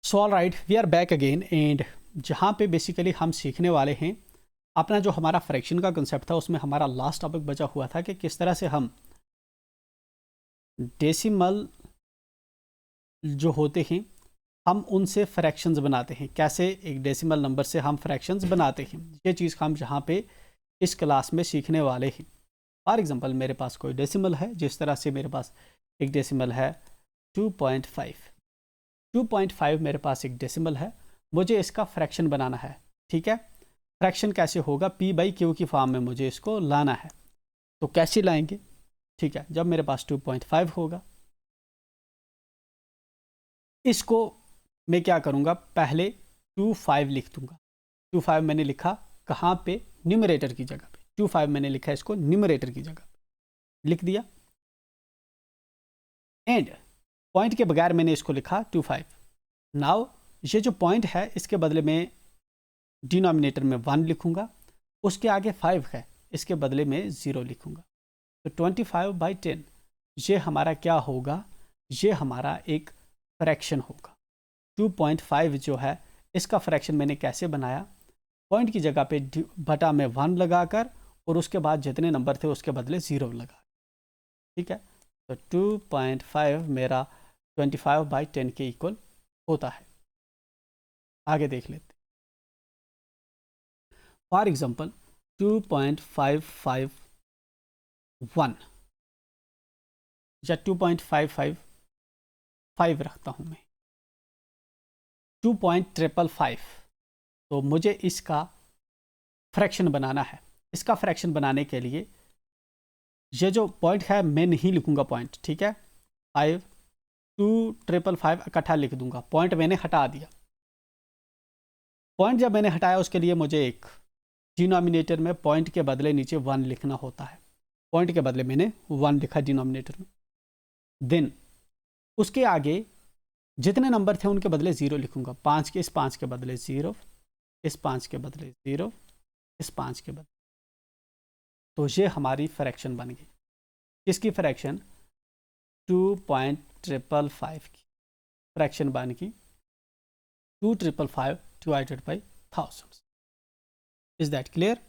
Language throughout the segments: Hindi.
So all right, we are back again and जहाँ पे बेसिकली हम सीखने वाले हैं अपना जो हमारा फ्रैक्शन का कंसेप्ट था, उसमें हमारा लास्ट टॉपिक बचा हुआ था कि किस तरह से हम डेसिमल जो होते हैं हम उनसे फ्रैक्शंस बनाते हैं, कैसे एक डेसिमल नंबर से हम फ्रैक्शंस बनाते हैं। ये चीज़ हम जहाँ पे इस क्लास में सीखने वाले हैं। फॉर एग्जांपल मेरे पास कोई डेसिमल है, जिस तरह से मेरे पास एक डेसिमल है 2.5। 2.5 मेरे पास एक डेसिमल है, मुझे इसका फ्रैक्शन बनाना है। ठीक है, फ्रैक्शन कैसे होगा? p/q की फॉर्म में मुझे इसको लाना है। तो कैसे लाएंगे? ठीक है, जब मेरे पास 2.5 होगा, इसको मैं क्या करूँगा, पहले 25 लिख दूंगा। 25 मैंने लिखा कहाँ पे? न्यूमरेटर की जगह पे। 25 मैंने लिखा इसको न्यूमरेटर की जगह पे, लिख दिया। एंड पॉइंट के बगैर मैंने इसको लिखा 25। नाउ ये जो पॉइंट है इसके बदले में डिनोमिनेटर में 1 लिखूंगा, उसके आगे 5 है, इसके बदले में 0 लिखूंगा। तो 25/10 ये हमारा क्या होगा? ये हमारा एक फ्रैक्शन होगा। 2.5 जो है इसका फ्रैक्शन मैंने कैसे बनाया? पॉइंट की जगह पे बटा में 1 लगाकर और उसके बाद जितने नंबर थे उसके बदले 0 लगा। ठीक है, तो 2.5 मेरा 25/10 के इक्वल होता है। आगे देख लेते। फॉर एग्जाम्पल 2.551 या 2.555 रखता हूं मैं। 2.555, तो मुझे इसका फ्रैक्शन बनाना है। इसका फ्रैक्शन बनाने के लिए ये जो पॉइंट है मैं नहीं लिखूंगा पॉइंट, ठीक है। 5 2.555 इकट्ठा लिख दूंगा, पॉइंट मैंने हटा दिया। पॉइंट जब मैंने हटाया उसके लिए मुझे एक डिनोमिनेटर में पॉइंट के बदले नीचे 1 लिखना होता है। पॉइंट के बदले मैंने 1 लिखा डिनोमिनेटर में। देन उसके आगे जितने नंबर थे उनके बदले 0 लिखूंगा। 5 के, इस 5 के बदले 0, इस 5 के बदले 0, इस 5 के बदले। तो ये हमारी फ्रैक्शन बन गई। किसकी फ्रैक्शन? 2.555 की फ्रैक्शन बन गई 2.555 divided by 1000। Is that clear?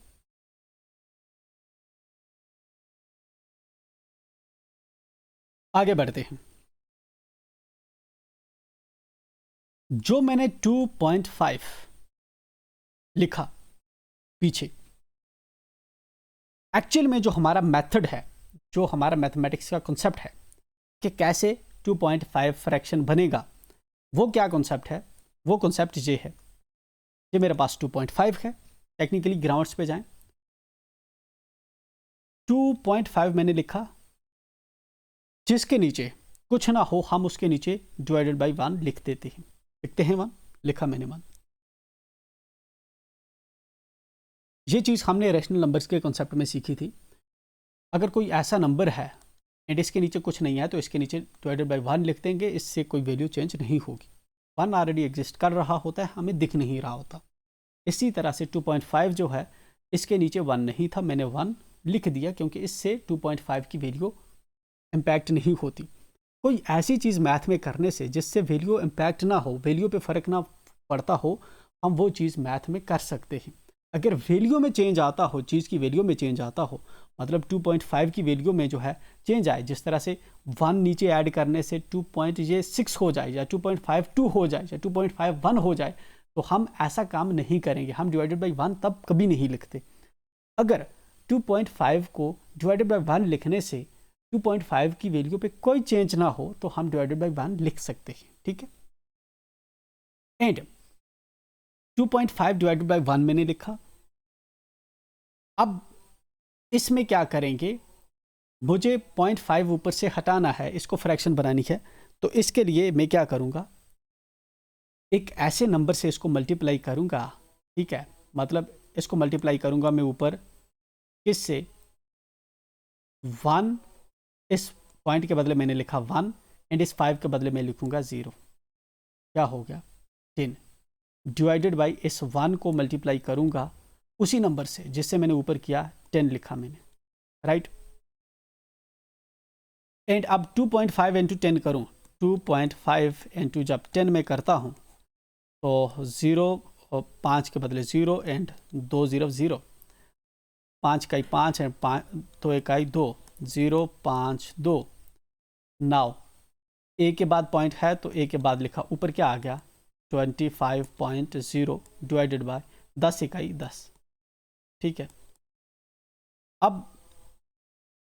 आगे बढ़ते हैं। जो मैंने 2.5 लिखा पीछे, एक्चुअल में जो हमारा मेथड है, जो हमारा मैथमेटिक्स का कॉन्सेप्ट है कि कैसे 2.5 फ्रैक्शन बनेगा, वो क्या कॉन्सेप्ट है? वो कॉन्सेप्ट ये है, ये मेरे पास 2.5 है। टेक्निकली ग्राउंड्स पे जाएं, 2.5 मैंने लिखा, जिसके नीचे कुछ ना हो हम उसके नीचे डिवाइडेड बाई 1 लिख देते हैं। लिखते हैं 1, लिखा मैंने 1। ये चीज़ हमने रैशनल नंबर्स के कॉन्सेप्ट में सीखी थी। अगर कोई ऐसा नंबर है एंड इसके नीचे कुछ नहीं है तो इसके नीचे डिवाइडेड बाई 1 लिख देंगे, इससे कोई वैल्यू चेंज नहीं होगी। 1 ऑलरेडी एग्जिस्ट कर रहा होता है, हमें दिख नहीं रहा होता। इसी तरह से 2.5 जो है इसके नीचे 1 नहीं था, मैंने 1 लिख दिया क्योंकि इससे 2.5 की वैल्यू इम्पैक्ट नहीं होती। कोई ऐसी चीज़ मैथ में करने से जिससे वैल्यू इम्पैक्ट ना हो, वैल्यू पे फ़र्क ना पड़ता हो, हम वो चीज़ मैथ में कर सकते हैं। अगर वैल्यू में चेंज आता हो, चीज़ की वैल्यू में चेंज आता हो, मतलब 2.5 की वैल्यू में जो है चेंज आए, जिस तरह से 1 नीचे ऐड करने से 2.6 हो जाए या 2.52 हो जाए या 2.51 हो जाए, तो हम ऐसा काम नहीं करेंगे। हम डिवाइडेड बाई 1 तब कभी नहीं लिखते। अगर 2.5 को डिवाइडेड बाई 1 लिखने से 2.5 की वैल्यू पे कोई चेंज ना हो तो हम डिवाइडेड बाई 1 लिख सकते हैं। ठीक है, एंड 2.5 डिवाइडेड बाई 1 मैंने लिखा। अब इसमें क्या करेंगे, मुझे 0.5 ऊपर से हटाना है, इसको फ्रैक्शन बनानी है। तो इसके लिए मैं क्या करूंगा, एक ऐसे नंबर से इसको मल्टीप्लाई करूंगा। ठीक है, मतलब इसको मल्टीप्लाई करूंगा मैं ऊपर किससे? 1, इस पॉइंट के बदले मैंने लिखा 1 एंड इस 5 के बदले मैं लिखूंगा 0। क्या हो गया? 10 डिवाइडेड बाई इस 1 को मल्टीप्लाई करूंगा उसी नंबर से जिससे मैंने ऊपर किया, 10 लिखा मैंने, राइट। एंड अब 2.5 इंटू 10 करूँ, 2.5 इंटू जब 10 में करता हूँ तो 0 और 5 के बदले 0 एंड 2 0 0, 5 इकाई 5 एंड 5 2 इकाई 2, 0 5 2। नाउ ए के बाद पॉइंट है तो ए के बाद लिखा, ऊपर क्या आ गया 25.0 डिवाइडेड बाय 10 इकाई 10। ठीक है, अब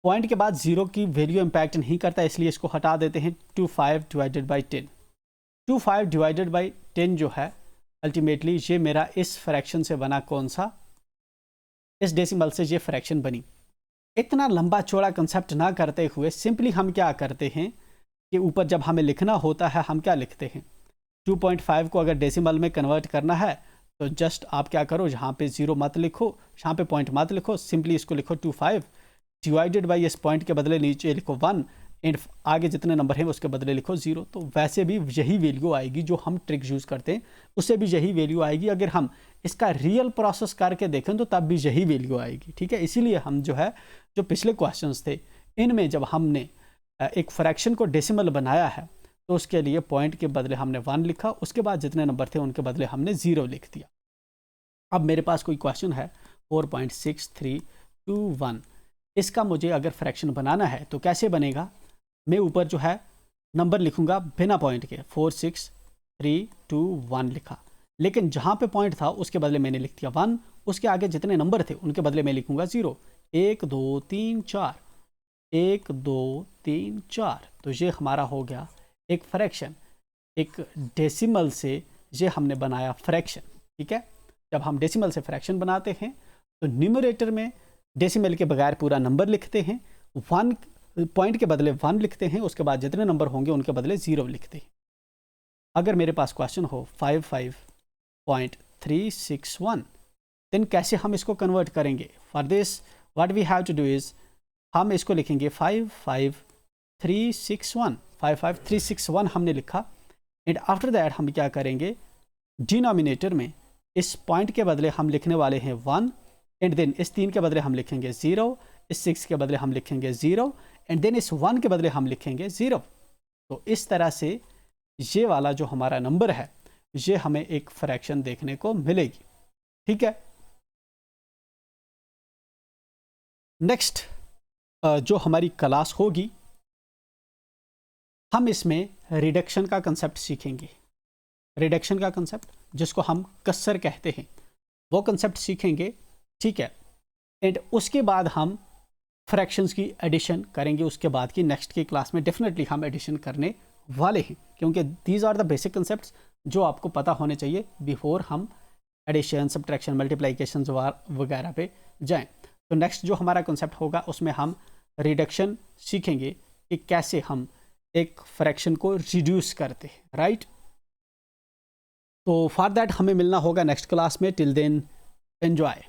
पॉइंट के बाद 0 की वैल्यू इम्पैक्ट नहीं करता, इसलिए इसको हटा देते हैं। 25 डिवाइडेड बाई 10, 25 डिवाइडेड बाई 10 जो है अल्टीमेटली ये मेरा इस फ्रैक्शन से बना, कौन सा, इस डेसिमल से ये फ्रैक्शन बनी। इतना लंबा चौड़ा कंसेप्ट ना करते हुए सिंपली हम क्या करते हैं कि ऊपर जब हमें लिखना होता है हम क्या लिखते हैं, 2.5 को अगर डेसिमल में कन्वर्ट करना है तो जस्ट आप क्या करो, यहाँ पे 0 मत लिखो, यहाँ पे पॉइंट मत लिखो, सिंपली इसको लिखो 25 डिवाइडेड बाई इस पॉइंट के बदले नीचे लिखो 1 एंड आगे जितने नंबर हैं उसके बदले लिखो 0। तो वैसे भी यही वैल्यू आएगी जो हम ट्रिक यूज़ करते हैं, उससे भी यही वैल्यू आएगी। अगर हम इसका रियल प्रोसेस करके देखें तो तब भी यही वैल्यू आएगी। ठीक है, इसीलिए हम जो है, जो पिछले क्वेश्चंस थे इनमें जब हमने एक फ्रैक्शन को डेसिमल बनाया है तो उसके लिए पॉइंट के बदले हमने 1 लिखा, उसके बाद जितने नंबर थे उनके बदले हमने 0 लिख दिया। अब मेरे पास कोई क्वेश्चन है 4.6321, इसका मुझे अगर फ्रैक्शन बनाना है तो कैसे बनेगा, मैं ऊपर जो है नंबर लिखूंगा बिना पॉइंट के, 46321 लिखा, लेकिन जहाँ पे पॉइंट था उसके बदले मैंने लिख दिया 1, उसके आगे जितने नंबर थे उनके बदले मैं लिखूंगा 0, 1 2 3 4, 1 2 3 4। तो ये हमारा हो गया एक फ्रैक्शन, एक डेसिमल से ये हमने बनाया फ्रैक्शन। ठीक है, जब हम डेसिमल से फ्रैक्शन बनाते हैं तो न्यूमरेटर में डेसिमल के बगैर पूरा नंबर लिखते हैं, 1 पॉइंट के बदले 1 लिखते हैं, उसके बाद जितने नंबर होंगे उनके बदले 0 लिखते हैं। अगर मेरे पास क्वेश्चन हो 55.361, देन कैसे हम इसको कन्वर्ट करेंगे। For this what we have to do is, हम इसको लिखेंगे 55361 हमने लिखा एंड आफ्टर दैट हम क्या करेंगे, डिनोमिनेटर में इस पॉइंट के बदले हम लिखने वाले हैं 1 एंड देन इस 3 के बदले हम लिखेंगे 0, इस 6 के बदले हम लिखेंगे 0 एंड देन इस 1 के बदले हम लिखेंगे 0। तो इस तरह से ये वाला जो हमारा नंबर है ये हमें एक फ्रैक्शन देखने को मिलेगी। ठीक है, नेक्स्ट जो हमारी क्लास होगी हम इसमें रिडक्शन का कंसेप्ट सीखेंगे। रिडक्शन का कंसेप्ट जिसको हम कसर कहते हैं वो कंसेप्ट सीखेंगे। ठीक है, एंड उसके बाद हम फ्रैक्शंस की एडिशन करेंगे। उसके बाद की नेक्स्ट की क्लास में डेफिनेटली हम एडिशन करने वाले हैं, क्योंकि these are the basic concepts जो आपको पता होने चाहिए बिफोर हम एडिशन, सब्ट्रैक्शन, मल्टीप्लिकेशन वगैरह पे जाएं। तो नेक्स्ट जो हमारा कंसेप्ट होगा उसमें हम रिडक्शन सीखेंगे कि कैसे हम एक फ्रैक्शन को रिड्यूस करते हैं, राइट। तो फॉर दैट हमें मिलना होगा नेक्स्ट क्लास में। Till then enjoy.